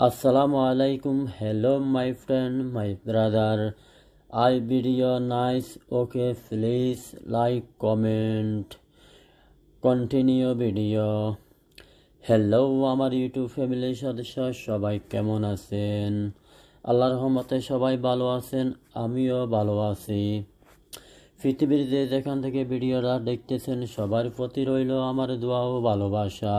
Assalamu alaikum. Hello, my friend, my brother. I video nice. Okay, please like, comment, continue video. Hello আমার YouTube ফ্যামিলির সদস্য সবাই কেমন আছেন? আল্লাহর রহমতে সবাই ভালো আছেন, আমিও ভালো আছি। পৃথিবীর যেখান থেকে ভিডিওটা দেখতেছেন সবার প্রতি রইল আমার দোয়া ও ভালোবাসা।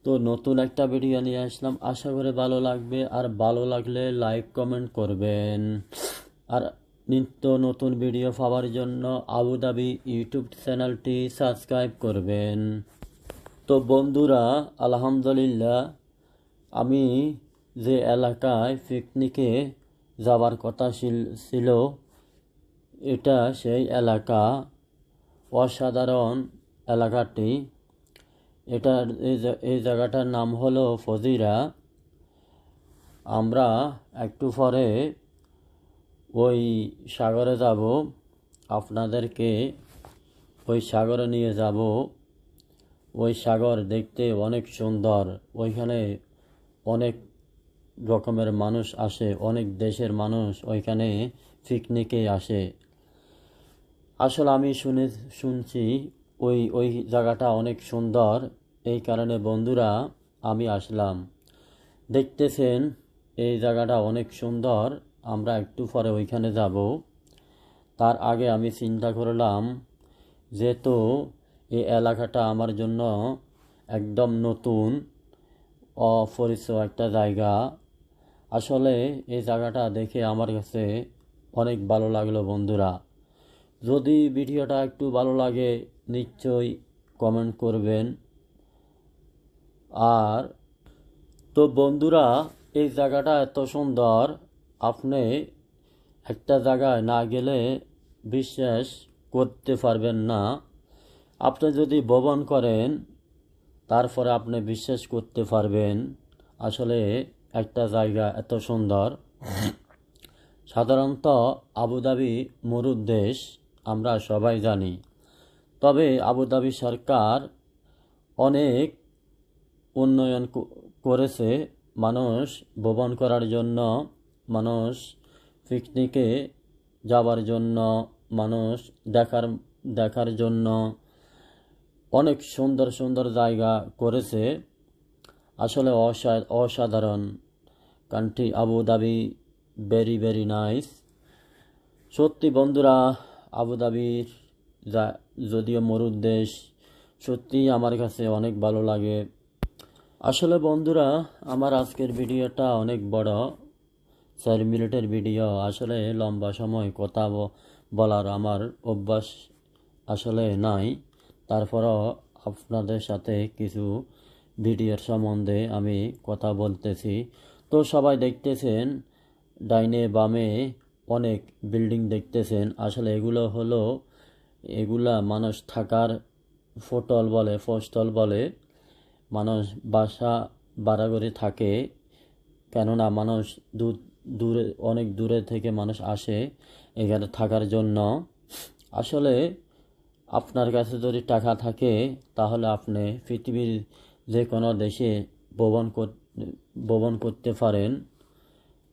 তো নতুন একটা ভিডিও নিয়ে আসলাম, আশা করে ভালো লাগবে। আর ভালো লাগলে লাইক কমেন্ট করবেন। আর নিত্য নতুন ভিডিও পাওয়ার জন্য আবুধাবি ইউটিউব চ্যানেলটি সাবস্ক্রাইব করবেন। তো বন্ধুরা, আলহামদুলিল্লাহ, আমি যে এলাকায় পিকনিকে যাওয়ার কথা ছিল এটা সেই এলাকা। অসাধারণ এলাকাটি। এই জায়গাটার নাম হলো ফজিরা। আমরা একটু পরে ওই সাগরে যাব, আপনাদেরকে ওই সাগরে নিয়ে যাব। ওই সাগর দেখতে অনেক সুন্দর। ওইখানে অনেক রকমের মানুষ আসে, অনেক দেশের মানুষ ওইখানে পিকনিকে আসে। আসলে আমি শুনছি ওই জায়গাটা অনেক সুন্দর, এই কারণে বন্ধুরা আমি আসলাম। দেখতেছেন এই জায়গাটা অনেক সুন্দর, আমরা একটু পরে ওইখানে যাব। তার আগে আমি চিন্তা করলাম, যেহেতু এই এলাকাটা আমার জন্য একদম নতুন, অপরিচিত একটা জায়গা। আসলে এই জায়গাটা দেখে আমার কাছে অনেক ভালো লাগলো বন্ধুরা। যদি ভিডিওটা একটু ভালো লাগে নিশ্চয়ই কমেন্ট করবেন। আর তো বন্ধুরা, এই জায়গাটা এত সুন্দর, আপনি একটা জায়গায় না গেলে বিশ্বাস করতে পারবেন না। আপনি যদি ভ্রমণ করেন তারপরে আপনি বিশ্বাস করতে পারবেন আসলে একটা জায়গা এত সুন্দর। সাধারণত আবুধাবি মরুর দেশ, আমরা সবাই জানি। তবে আবুধাবি সরকার অনেক উন্নয়ন করেছে। মানুষ ভ্রমণ করার জন্য, মানুষ পিকনিকে যাওয়ার জন্য, মানুষ দেখার জন্য অনেক সুন্দর সুন্দর জায়গা করেছে। আসলে অসাধারণ country Abu Dhabi, very very nice. সত্যি বন্ধুরা, আবুধাবির যদিও মরুর দেশ, সত্যি আমার কাছে অনেক ভালো লাগে। আসলে বন্ধুরা, আমার আজকের ভিডিওটা অনেক বড়, 4 মিনিটের ভিডিও। আসলে লম্বা সময় কথা বলার আমার অভ্যাস আসলে নাই। তারপরও আপনাদের সাথে কিছু ভিডিওর সম্বন্ধে আমি কথা বলতেছি। তো সবাই দেখতেছেন ডাইনে বামে অনেক বিল্ডিং দেখতেছেন। আসলে এগুলা মানুষ থাকার পোস্টল বলে। মানুষ বাসা ভাড়া করে থাকে, কেননা মানুষ অনেক দূরে থেকে মানুষ আসে এখানে থাকার জন্য। আসলে আপনার কাছে যদি টাকা থাকে তাহলে আপনি পৃথিবীর যে কোনো দেশে ভ্রমণ করতে পারেন।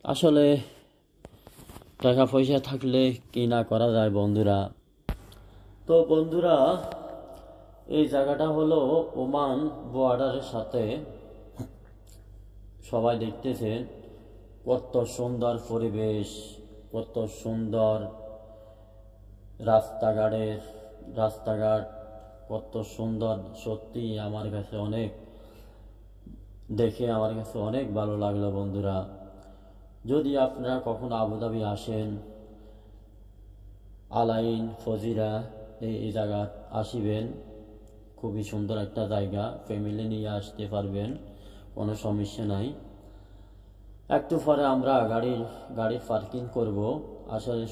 আসলে টাকা পয়সা থাকলে কি না করা যায় বন্ধুরা। তো বন্ধুরা, এই জায়গাটা হলো ওমান বর্ডারের সাথে। সবাই দেখতেছেন কত সুন্দর পরিবেশ, কত সুন্দর রাস্তাঘাট কত সুন্দর। সত্যি আমার কাছে আমার কাছে অনেক ভালো লাগলো বন্ধুরা। যদি আপনারা কখনো আবুধাবি আসেন, আলাইন ফজিরা এই জায়গা আসিবেন। খুবই সুন্দর একটা জায়গা, ফ্যামিলি নিয়ে আসতে পারবেন, কোনো সমস্যা নাই। একটু পরে আমরা গাড়ির পার্কিং করব। আসলে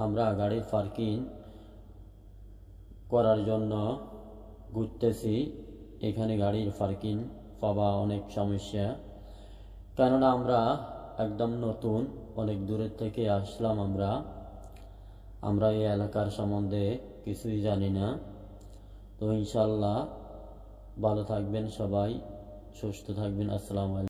আমরা গাড়ির পার্কিং করার জন্য ঘুরতেছি। এখানে গাড়ির পার্কিং পাওয়া অনেক সমস্যা, কেননা আমরা একদম নতুন, অনেক দূরের থেকে আসলাম। আমরা এই এলাকার সম্বন্ধে কিছুই জানি না। তো ইনশাল্লাহ ভালো থাকবেন সবাই, সুস্থ থাকবেন। আসসালামু আলাইকুম।